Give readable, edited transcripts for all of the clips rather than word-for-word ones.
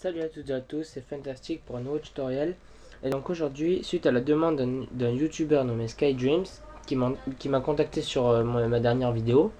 Salut à toutes et à tous, c'est Fantastic pour un nouveau tutoriel. Et donc aujourd'hui, suite à la demande d'un youtubeur nommé SkyDreams qui m'a contacté sur ma dernière vidéo,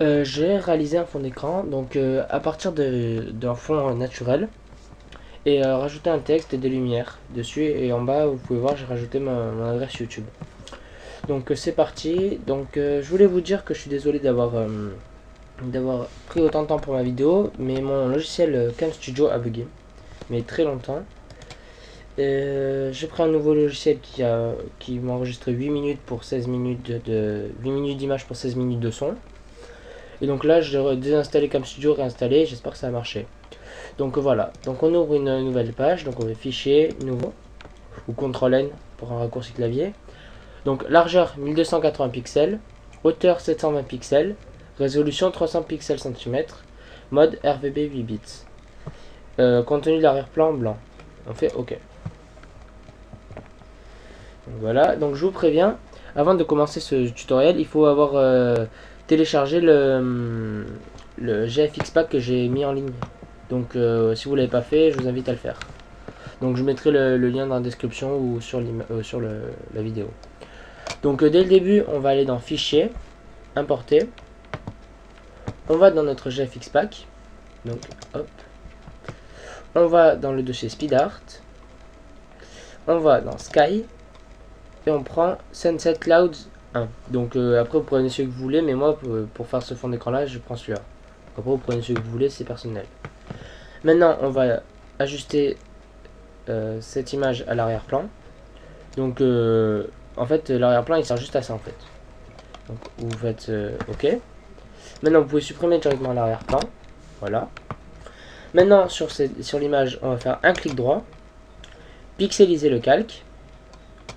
j'ai réalisé un fond d'écran donc à partir d'un fond naturel et rajouté un texte et des lumières dessus. Et en bas, vous pouvez voir, j'ai rajouté mon adresse YouTube. Donc c'est parti. Donc je voulais vous dire que je suis désolé d'avoir pris autant de temps pour ma vidéo, mais mon logiciel Cam Studio a bugué, mais très longtemps. J'ai pris un nouveau logiciel qui m'a enregistré 8 minutes pour 16 minutes 8 minutes d'image pour 16 minutes de son. Et donc là, j'ai désinstallé Cam Studio, réinstallé, j'espère que ça a marché. Donc voilà, donc on ouvre une nouvelle page, donc on va fichier, nouveau, ou CTRL N pour un raccourci clavier. Donc largeur 1280 pixels, hauteur 720 pixels, résolution 300 pixels cm, mode RGB 8 bits. Contenu de l'arrière-plan blanc. On fait OK. Donc voilà, donc je vous préviens, avant de commencer ce tutoriel, il faut avoir téléchargé le GFX Pack que j'ai mis en ligne. Donc si vous ne l'avez pas fait, je vous invite à le faire. Donc je mettrai le lien dans la description ou sur la vidéo. Donc dès le début, on va aller dans Fichier, Importer. On va dans notre GFX Pack. Donc hop. On va dans le dossier SpeedArt. On va dans Sky. Et on prend Sunset Clouds 1. Donc après vous prenez celui que vous voulez, mais moi pour faire ce fond d'écran là, je prends celui-là. Après vous prenez celui que vous voulez, c'est personnel. Maintenant on va ajuster cette image à l'arrière-plan. Donc en fait l'arrière-plan il sert juste à ça en fait. Donc vous faites OK. Maintenant vous pouvez supprimer directement l'arrière-plan. Voilà. Maintenant sur l'image on va faire un clic droit, pixeliser le calque.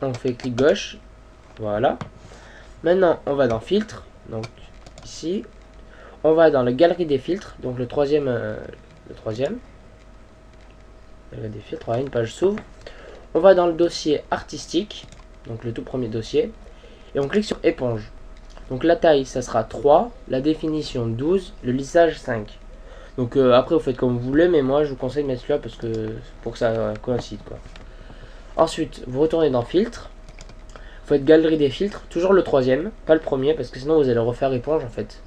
On fait clic gauche, voilà. Maintenant on va dans filtre, donc ici. On va dans la galerie des filtres, donc le troisième. Des filtres, voilà, une page s'ouvre. On va dans le dossier artistique, donc le tout premier dossier, et on clique sur éponge. Donc la taille ça sera 3, la définition 12, le lissage 5. Donc après vous faites comme vous voulez, mais moi je vous conseille de mettre celui-là parce que pour que ça coïncide quoi. Ensuite vous retournez dans filtre. Vous faites galerie des filtres, toujours le troisième, pas le premier, parce que sinon vous allez refaire éponge en fait.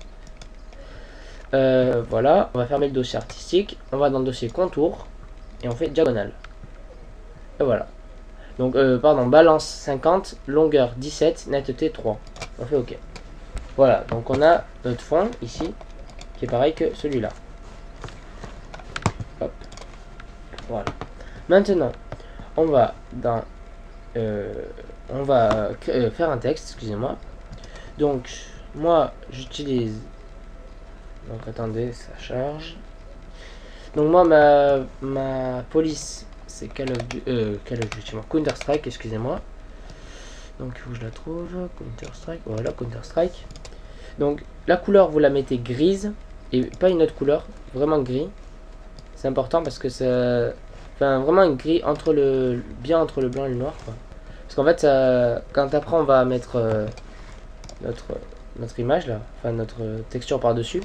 Voilà, on va fermer le dossier artistique, on va dans le dossier contour, et on fait diagonale. Et voilà. Donc, pardon, balance 50, longueur 17, netteté 3. On fait OK. Voilà, donc on a notre fond ici, qui est pareil que celui-là. Hop. Voilà. Maintenant, on va dans... on va faire un texte, excusez-moi. Donc, moi, j'utilise... Donc, attendez, ça charge. Donc, moi, ma police, c'est Call of Duty, Counter-Strike, excusez-moi. Donc, il faut que je la trouve. Counter-Strike, voilà, Counter-Strike. Donc, la couleur, vous la mettez grise, et pas une autre couleur, vraiment gris. C'est important parce que ça... Enfin, vraiment une gris bien entre le blanc et le noir, quoi. Parce qu'en fait, quand après on va mettre notre image là, enfin notre texture par-dessus,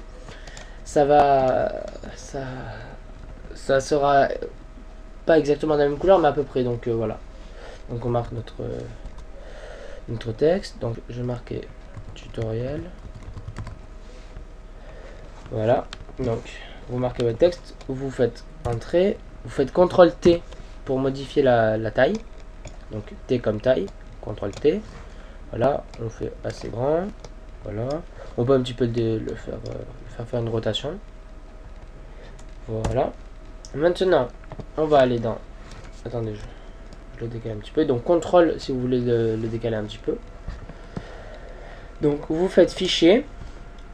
ça sera pas exactement de la même couleur, mais à peu près. Donc voilà. Donc on marque notre texte. Donc je vais marquer tutoriel. Voilà. Donc vous marquez votre texte, vous faites entrée, vous faites CTRL T pour modifier la taille. Donc T comme taille, CTRL T. Voilà, on fait assez grand. Voilà. On peut un petit peu le faire une rotation. Voilà. Maintenant, on va aller dans... Attendez, je le décale un petit peu. Donc CTRL si vous voulez le décaler un petit peu. Donc vous faites fichier,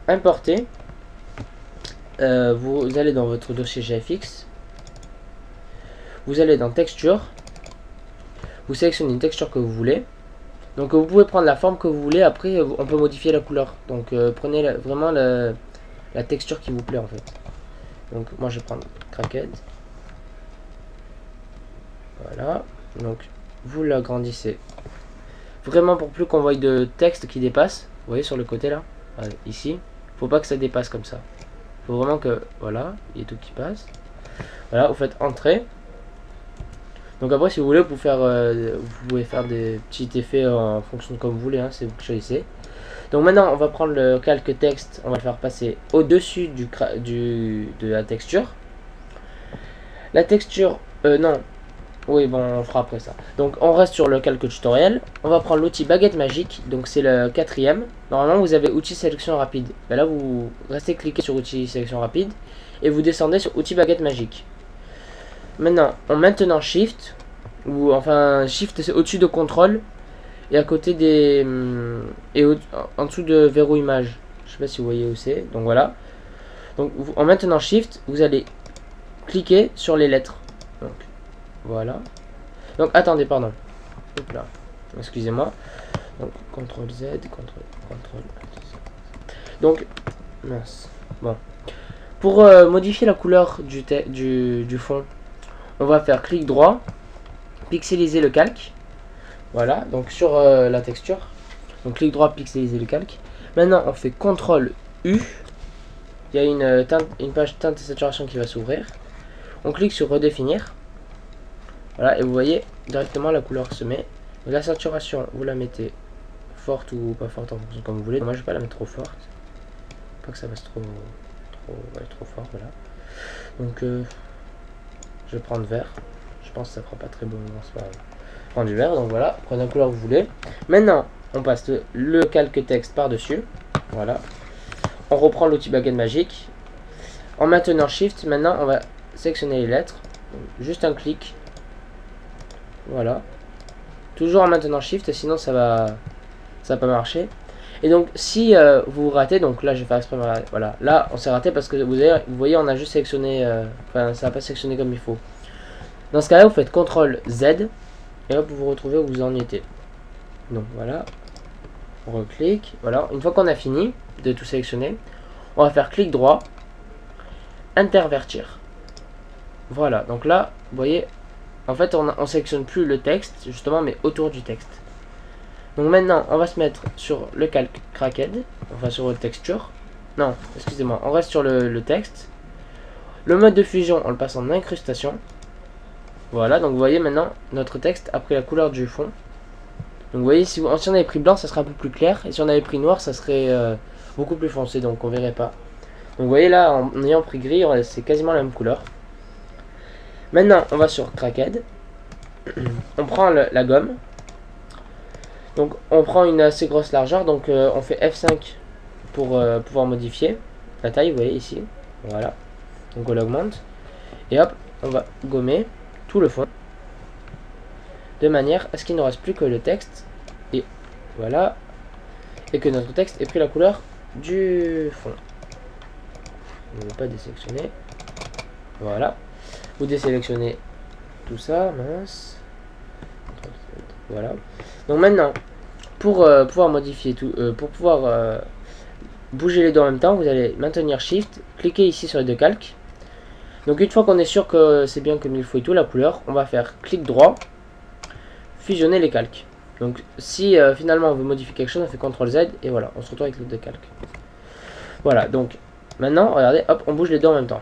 importer. Vous allez dans votre dossier GFX. Vous allez dans texture. Vous sélectionnez une texture que vous voulez. Donc vous pouvez prendre la forme que vous voulez. Après on peut modifier la couleur. Donc prenez vraiment la texture qui vous plaît en fait. Donc moi je vais prendre Cracked. Voilà. Donc vous l'agrandissez. Vraiment pour plus qu'on voie de texte qui dépasse. Vous voyez sur le côté là. Ici. Faut pas que ça dépasse comme ça. Faut vraiment que... Voilà. Il y a tout qui passe. Voilà, vous faites entrée. Donc après, si vous voulez, vous pouvez faire des petits effets en fonction de comme vous voulez, hein, c'est vous qui choisissez. Donc maintenant, on va prendre le calque texte, on va le faire passer au-dessus de la texture. La texture, non, oui, bon, on fera après ça. Donc on reste sur le calque tutoriel. On va prendre l'outil baguette magique, donc c'est le 4e. Normalement, vous avez outil sélection rapide. Ben là, vous restez cliqué sur outil sélection rapide et vous descendez sur outil baguette magique. Maintenant, en maintenant Shift, ou enfin Shift c'est au-dessus de contrôle et à côté des en dessous de verrou image. Je sais pas si vous voyez où c'est. Donc voilà. Donc en maintenant Shift, vous allez cliquer sur les lettres. Donc voilà. Donc attendez, pardon. Hop là. Excusez-moi. Donc CTRL Z, CTRL. Donc mince. Bon. Pour modifier la couleur du fond, on va faire clic droit, pixeliser le calque. Voilà, donc sur la texture. Donc clic droit, pixeliser le calque. Maintenant, on fait CTRL U. Il y a une page teinte et saturation qui va s'ouvrir. On clique sur redéfinir. Voilà, et vous voyez directement la couleur se met. Donc, la saturation, vous la mettez forte ou pas forte en fonction comme vous voulez. Moi, je vais pas la mettre trop forte. Pas que ça passe trop fort, voilà. Donc, je vais prendre vert. Je pense que ça fera pas très bon, c'est pas grave. Prendre du vert, donc voilà, prenez la couleur que vous voulez. Maintenant, on passe le calque texte par-dessus. Voilà. On reprend l'outil baguette magique. En maintenant Shift, maintenant, on va sélectionner les lettres. Donc, juste un clic. Voilà. Toujours en maintenant Shift, sinon ça va pas marcher. Et donc, si vous ratez, donc là, je vais faire exprès, voilà. Là, on s'est raté parce que vous voyez, on a juste sélectionné, enfin, ça n'a pas sélectionné comme il faut. Dans ce cas-là, vous faites CTRL Z. Et hop, vous vous retrouvez où vous en étiez. Donc voilà, on reclique. Voilà, une fois qu'on a fini de tout sélectionner, on va faire clic droit, intervertir. Voilà, donc là, vous voyez, en fait, on sélectionne plus le texte, justement, mais autour du texte. Donc maintenant, on va se mettre sur le calque Cracked, enfin sur votre texture. Non, excusez-moi, on reste sur le texte. Le mode de fusion, on le passe en incrustation. Voilà, donc vous voyez maintenant, notre texte a pris la couleur du fond. Donc vous voyez, si on avait pris blanc, ça serait un peu plus clair. Et si on avait pris noir, ça serait beaucoup plus foncé, donc on verrait pas. Donc vous voyez là, en ayant pris gris, c'est quasiment la même couleur. Maintenant, on va sur Cracked. On prend la gomme. Donc on prend une assez grosse largeur, donc on fait F5 pour pouvoir modifier la taille, vous voyez ici. Voilà. Donc on l'augmente. Et hop, on va gommer tout le fond de manière à ce qu'il ne reste plus que le texte et voilà, et que notre texte ait pris la couleur du fond. On ne veut pas désélectionner. Voilà, vous désélectionnez tout ça, mince. Voilà. Donc maintenant, pour pouvoir modifier tout, pour pouvoir bouger les deux en même temps, vous allez maintenir Shift, cliquer ici sur les deux calques. Donc une fois qu'on est sûr que c'est bien comme il faut et tout la couleur, on va faire clic droit, fusionner les calques. Donc si finalement on veut modifier quelque chose, on fait CTRL Z et voilà, on se retrouve avec les deux calques. Voilà, donc maintenant, regardez, hop, on bouge les deux en même temps.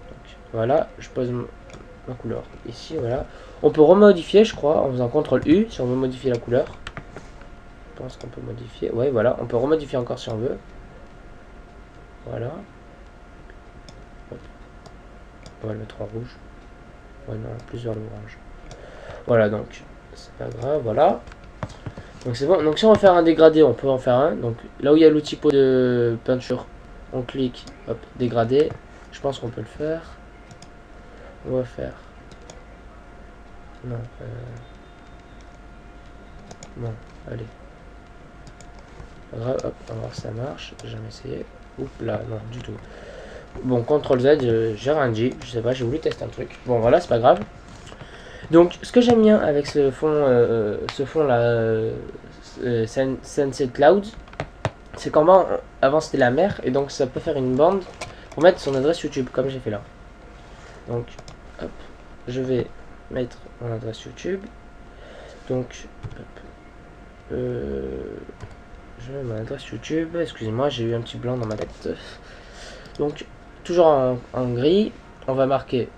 Donc, voilà, je pose ma couleur ici, voilà. On peut remodifier, je crois, en faisant CTRL U si on veut modifier la couleur. Je pense qu'on peut modifier, ouais, voilà, on peut remodifier encore si on veut. Voilà. Hop. On va le mettre en rouge. Ouais, non, plus vers l'orange. Voilà, donc, c'est pas grave, voilà. Donc c'est bon, donc si on veut faire un dégradé, on peut en faire un. Donc là où il y a l'outil pot de peinture, on clique, hop, dégradé. Je pense qu'on peut le faire. On va faire... Non, non, allez. Pas grave, hop, on va voir si ça marche. J'ai jamais essayé. Oups là, non, du tout. Bon, CTRL Z, j'ai rien dit. Je sais pas, j'ai voulu tester un truc. Bon, voilà, c'est pas grave. Donc, ce que j'aime bien avec ce fond là, Sunset Cloud, c'est qu'en bas, avant c'était la mer, et donc ça peut faire une bande pour mettre son adresse YouTube, comme j'ai fait là. Donc, hop, je vais mettre mon adresse YouTube. Donc, hop, je mets mon adresse YouTube. Excusez-moi, j'ai eu un petit blanc dans ma tête. Donc, toujours en gris. on va marquer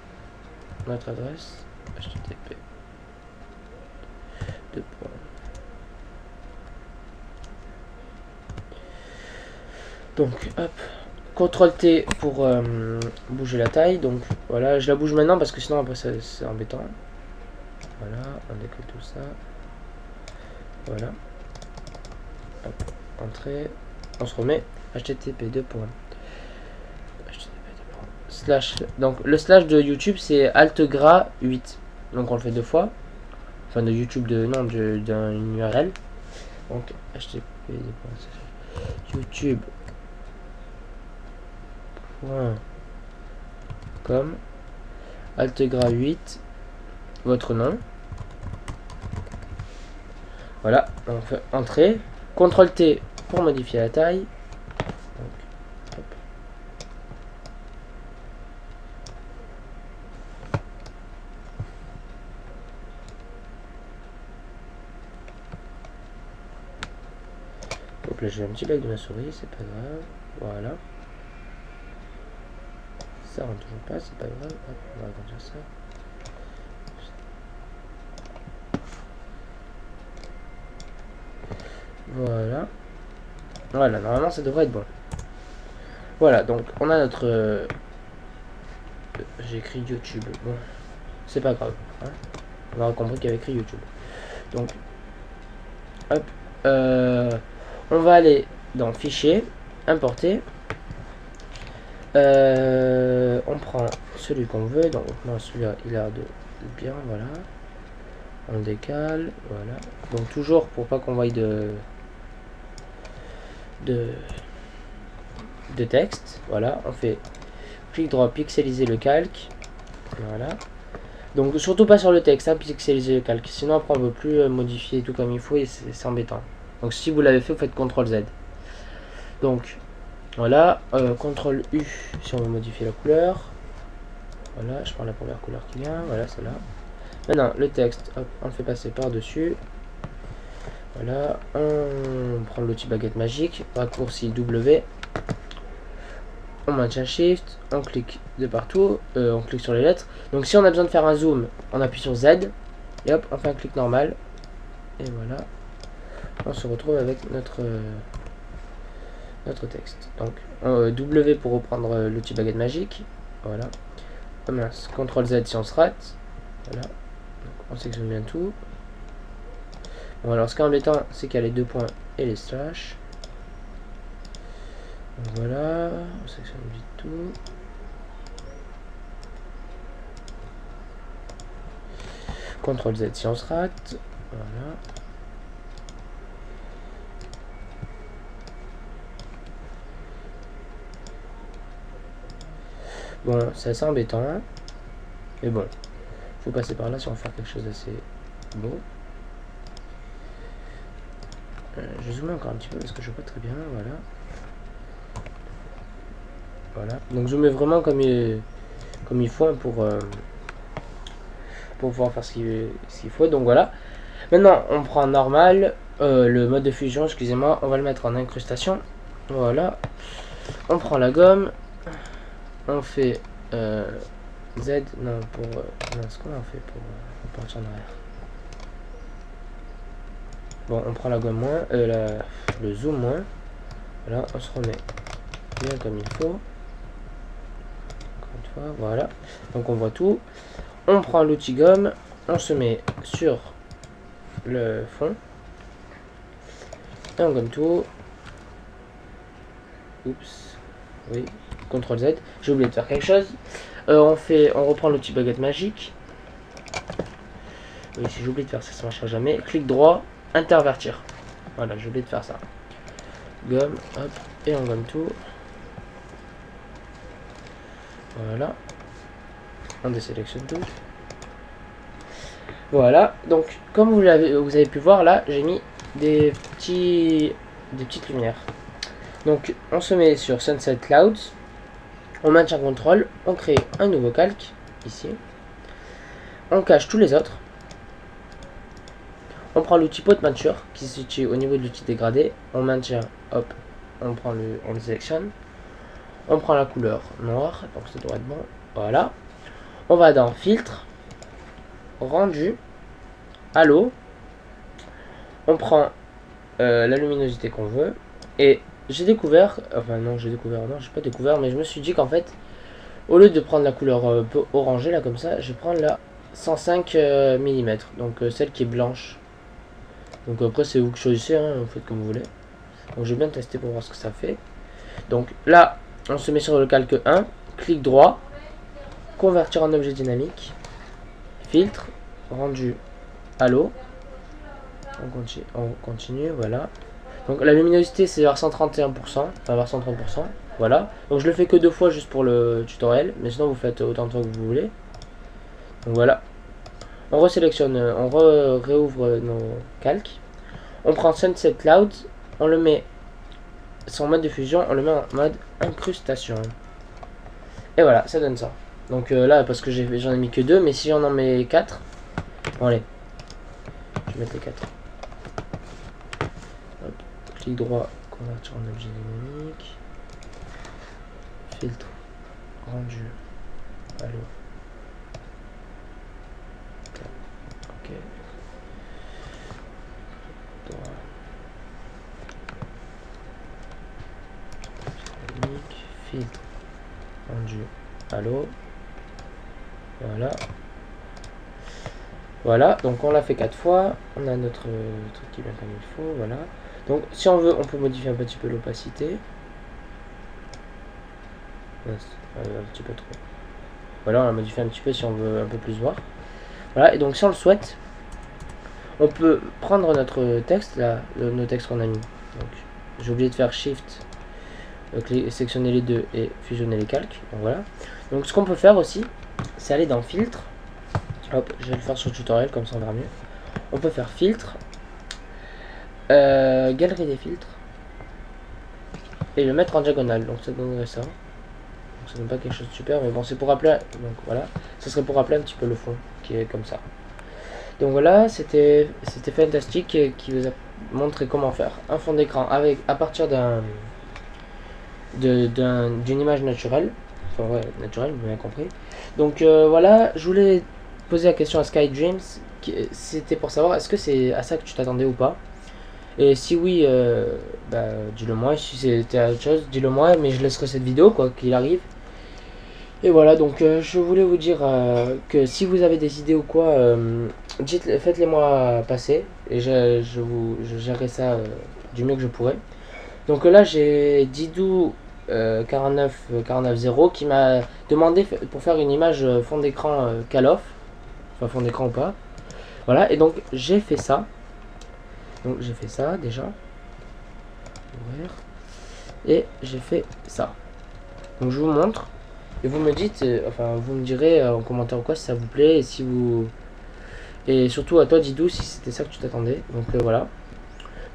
notre adresse http. Donc hop, CTRL T pour bouger la taille. Donc voilà, je la bouge maintenant parce que sinon après c'est embêtant. Voilà, on décolle tout ça. Voilà. Hop, entrée. On se remet http://. Slash. Donc le slash de YouTube c'est alt gras 8. Donc on le fait 2 fois. Enfin de YouTube de non d'une URL. Donc http:// youtube.com alt gras 8 votre nom. Voilà, on fait entrer. CTRL T pour modifier la taille. Donc, hop. Hop là, j'ai un petit bug de ma souris, c'est pas grave. Voilà. Ça rentre toujours pas, c'est pas grave. Hop, on va agrandir ça. Voilà. Voilà, normalement ça devrait être bon. Voilà, donc on a notre... j'ai écrit YouTube. Bon, c'est pas grave. Hein, on aura compris qu'il y avait écrit YouTube. Donc, hop. On va aller dans Fichier, Importer. On prend celui qu'on veut. Donc, moi, celui-là, il a de bien. Voilà. On le décale. Voilà. Donc, toujours pour pas qu'on voie de texte. Voilà. On fait clic droit, pixeliser le calque. Voilà. Donc, surtout pas sur le texte, hein, pixeliser le calque. Sinon, après, on ne peut plus modifier tout comme il faut et c'est embêtant. Donc, si vous l'avez fait, vous faites CTRL Z. Donc, voilà. CTRL U si on veut modifier la couleur. Voilà. Je prends la première couleur qui vient. Voilà, celle-là. Maintenant, le texte, hop, on le fait passer par-dessus. Voilà. On prend l'outil baguette magique. Raccourci W. On maintient Shift, on clique de partout, on clique sur les lettres. Donc si on a besoin de faire un zoom, on appuie sur Z, et hop, on fait un clic normal. Et voilà, on se retrouve avec notre texte. Donc W pour reprendre l'outil baguette magique. Voilà. Oh mince, CTRL Z si on se rate. Voilà. Donc, on sélectionne bien tout. Bon alors ce qui est embêtant, c'est qu'il y a les 2 points et les slash. Donc voilà, on sélectionne vite tout. CTRL Z si on se rate. Voilà. Bon, c'est assez embêtant. Hein. Mais bon, faut passer par là si on veut faire quelque chose d'assez beau. Je zoome encore un petit peu parce que je vois pas très bien. Voilà. Voilà. Donc je mets vraiment comme il faut hein, pour pouvoir faire ce qu'il faut. Donc voilà. Maintenant, on prend normal. Le mode de fusion, excusez-moi, on va le mettre en incrustation. Voilà. On prend la gomme. On fait Z. Non, pour. Non, ce qu'on a fait pour partir en arrière. Bon, on prend la gomme moins. Le zoom moins. Voilà, on se remet bien comme il faut. Voilà, donc on voit tout. On prend l'outil gomme, on se met sur le fond et on gomme tout. Oups, oui, CTRL Z. J'ai oublié de faire quelque chose. On reprend l'outil baguette magique. Oui, si j'oublie de faire ça, ça marchera jamais. Clic droit, intervertir. Voilà, j'ai oublié de faire ça. Gomme, hop, et on gomme tout. Voilà. On désélectionne tout. Voilà. Donc, comme vous avez pu voir là, j'ai mis des petites lumières. Donc, on se met sur Sunset Clouds. On maintient contrôle. On crée un nouveau calque ici. On cache tous les autres. On prend l'outil pot de peinture qui se situe au niveau de l'outil dégradé. On maintient. Hop. On le sélectionne. On prend la couleur noire. Donc, ça doit être bon. Voilà. On va dans filtre, rendu, halo. On prend la luminosité qu'on veut. Et j'ai découvert, enfin non, j'ai pas découvert, mais je me suis dit qu'en fait, au lieu de prendre la couleur un peu orangée là comme ça, je vais prendre la 105 mm, donc celle qui est blanche. Donc après c'est vous que choisissez, hein, vous faites comme vous voulez. Donc je vais bien tester pour voir ce que ça fait. Donc là, on se met sur le calque 1, clic droit, convertir en objet dynamique, filtre, rendu, halo. On continue, voilà. Donc la luminosité c'est vers 131%, enfin vers 130%, voilà. Donc je le fais que 2 fois juste pour le tutoriel, mais sinon vous faites autant de fois que vous voulez. Donc voilà. On resélectionne, on réouvre nos calques. On prend Sunset Cloud, on le met sans mode de fusion, on le met en mode incrustation. Et voilà, ça donne ça. Donc là, parce que j'en ai mis que 2, mais si j'en mets 4, bon allez, je vais mettre les 4. Hop, clic droit, convertir en objet dynamique, filtre, rendu, allo. Ok. Droit. Filtre, rendu, allo. Voilà. Voilà, donc on l'a fait 4 fois. On a notre truc qui est bien comme il faut. Voilà. Donc si on veut, on peut modifier un petit peu l'opacité. Un petit peu trop. Voilà, on la modifie un petit peu si on veut un peu plus voir. Voilà, et donc si on le souhaite, on peut prendre notre texte, là, nos textes qu'on a mis. Donc j'ai oublié de faire Shift, sélectionner les deux et fusionner les calques. Donc voilà. Donc ce qu'on peut faire aussi, c'est aller dans filtre. Hop, je vais le faire sur le tutoriel comme ça on verra mieux. On peut faire filtre, galerie des filtres, et le mettre en diagonale. Donc ça donnerait ça. Donc ça donne pas quelque chose de super, mais bon c'est pour rappeler. Donc voilà, ce serait pour rappeler un petit peu le fond qui est comme ça. Donc voilà, c'était fantastique qui vous a montré comment faire un fond d'écran avec à partir d'une image naturelle. Enfin ouais, naturelle, vous m'avez compris. Donc voilà, je voulais poser la question à SkyDreams, c'était pour savoir est-ce que c'est à ça que tu t'attendais ou pas. Et si oui, bah, dis-le moi. Si c'était autre chose, dis-le moi. Mais je laisserai cette vidéo quoi qu'il arrive. Et voilà, donc je voulais vous dire que si vous avez des idées ou quoi, faites-les moi passer. Et je gérerai ça du mieux que je pourrai. Donc là j'ai Didou 49 qui m'a demandé pour faire une image fond d'écran Call of. Enfin fond d'écran ou pas. Voilà, et donc j'ai fait ça. Donc j'ai fait ça déjà. Ouvrir. Et j'ai fait ça. Donc je vous montre. Et vous me dites, enfin vous me direz en commentaire ou quoi si ça vous plaît et si vous... Et surtout à toi Didou si c'était ça que tu t'attendais. Donc voilà.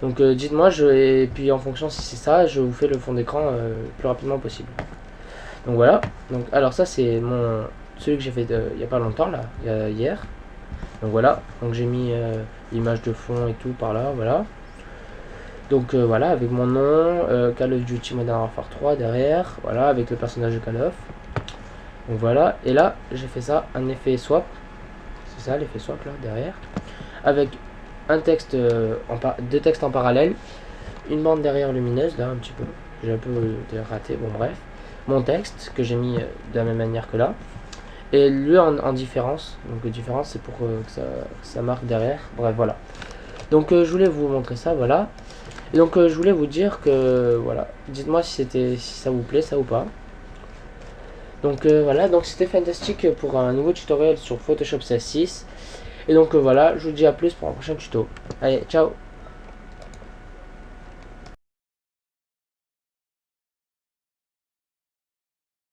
Donc dites-moi, et puis en fonction si c'est ça, je vous fais le fond d'écran le plus rapidement possible. Donc voilà. Donc alors ça c'est celui que j'ai fait il n'y a pas longtemps là, hier. Donc voilà. Donc j'ai mis l'image de fond et tout par là, voilà. Donc voilà, avec mon nom, Call of Duty Modern Warfare 3 derrière, voilà, avec le personnage de Call of. Donc voilà, et là j'ai fait ça, un effet swap, c'est ça l'effet swap là derrière, avec un texte, deux textes en parallèle, une bande derrière lumineuse là un petit peu, j'ai un peu raté, bon bref, mon texte que j'ai mis de la même manière que là, et lui en différence, donc différence c'est pour que ça marque derrière, bref voilà. Donc je voulais vous montrer ça, voilà. Et donc je voulais vous dire que voilà, dites-moi si ça vous plaît ça ou pas. Donc voilà, donc c'était fantastique pour un nouveau tutoriel sur Photoshop CS6. Et donc voilà, je vous dis à plus pour un prochain tuto. Allez, ciao.